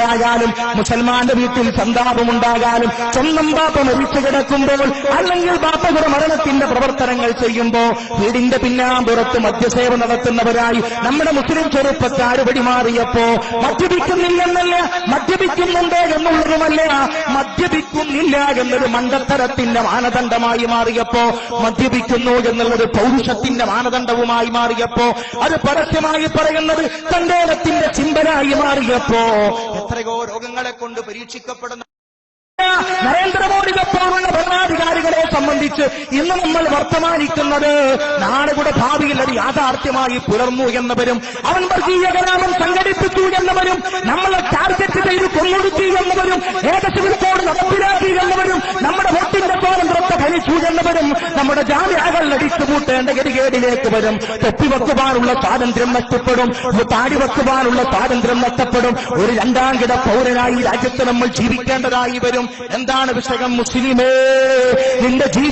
ഉണ്ടാകാനും മുസൽമാന്റെ വീട്ടിൽ സന്താപമുണ്ടാകാനും സ്വന്തം ബാപ്പ മരിച്ചു കിടക്കുമ്പോൾ അല്ലെങ്കിൽ ബാപ്പയുടെ മരണത്തിന്റെ പ്രവർത്തനങ്ങൾ ചെയ്യുമ്പോൾ വീടിന്റെ പിന്നാമ്പുറത്ത് മദ്യസേവ നടത്തുന്നവരായി നമ്മുടെ മുസ്ലിം ചെറുപ്പക്കാർ വെടിമാറിയപ്പോ മദ്യപിക്കുന്നില്ലെന്നല്ല, മദ്യപിക്കുന്നുണ്ട് എന്നുള്ളതുമല്ല, മദ്യപിക്കുന്നില്ല എന്നൊരു മണ്ടത്തരത്തിന്റെ മാനദണ്ഡമായി മാറിയപ്പോ, മദ്യപിക്കുന്നു എന്നുള്ളത് പൗരുഷത്തിന്റെ മാനദണ്ഡവുമായി മാറിയപ്പോ, അത് പരസ്യമായി പറയുന്നത് തന്റേടത്തിന്റെ ചിന്തനായി മാറിയപ്പോ എത്രയോ രോഗങ്ങളെ കൊണ്ട് പരീക്ഷിക്കപ്പെടുന്ന നരേന്ദ്രമോദിയെ പോലുള്ള ഭരണാധികാരികളെ സംബന്ധിച്ച് ഇന്ന് നമ്മൾ വർത്തമാനിക്കുന്നത് നാടുകളുടെ ഭാവിയിൽ അത് യാഥാർത്ഥ്യമായി പുലർന്നു എന്നവരും അവൻ വർഗീയ കലാപം സംഘടിപ്പിച്ചു എന്നവരും നമ്മളെ ടാർഗറ്റ് ചെയ്ത് കൊന്നൊടുക്കി എന്നവരും ഏകശിവിൽ കോഡ് നടപ്പിലാക്കി എന്നവരും നമ്മുടെ വോട്ടിന്റെ സ്വാതന്ത്ര്യത്തെ ഭരിച്ചു എന്നവരും നമ്മുടെ ജാമ്യകൾ അടിച്ചുപൂട്ടേണ്ട ഗതികേടിലേക്ക് വരും. തൊപ്പി വെക്കുവാനുള്ള സ്വാതന്ത്ര്യം നഷ്ടപ്പെടും, താടി വെക്കുവാനുള്ള സ്വാതന്ത്ര്യം നഷ്ടപ്പെടും. ഒരു രണ്ടാം കിട പൗരനായി രാജ്യത്ത് നമ്മൾ ജീവിക്കേണ്ടതായി വരും. എന്താണ് വിഷയം? മുസ്ലിമേ, നിന്റെ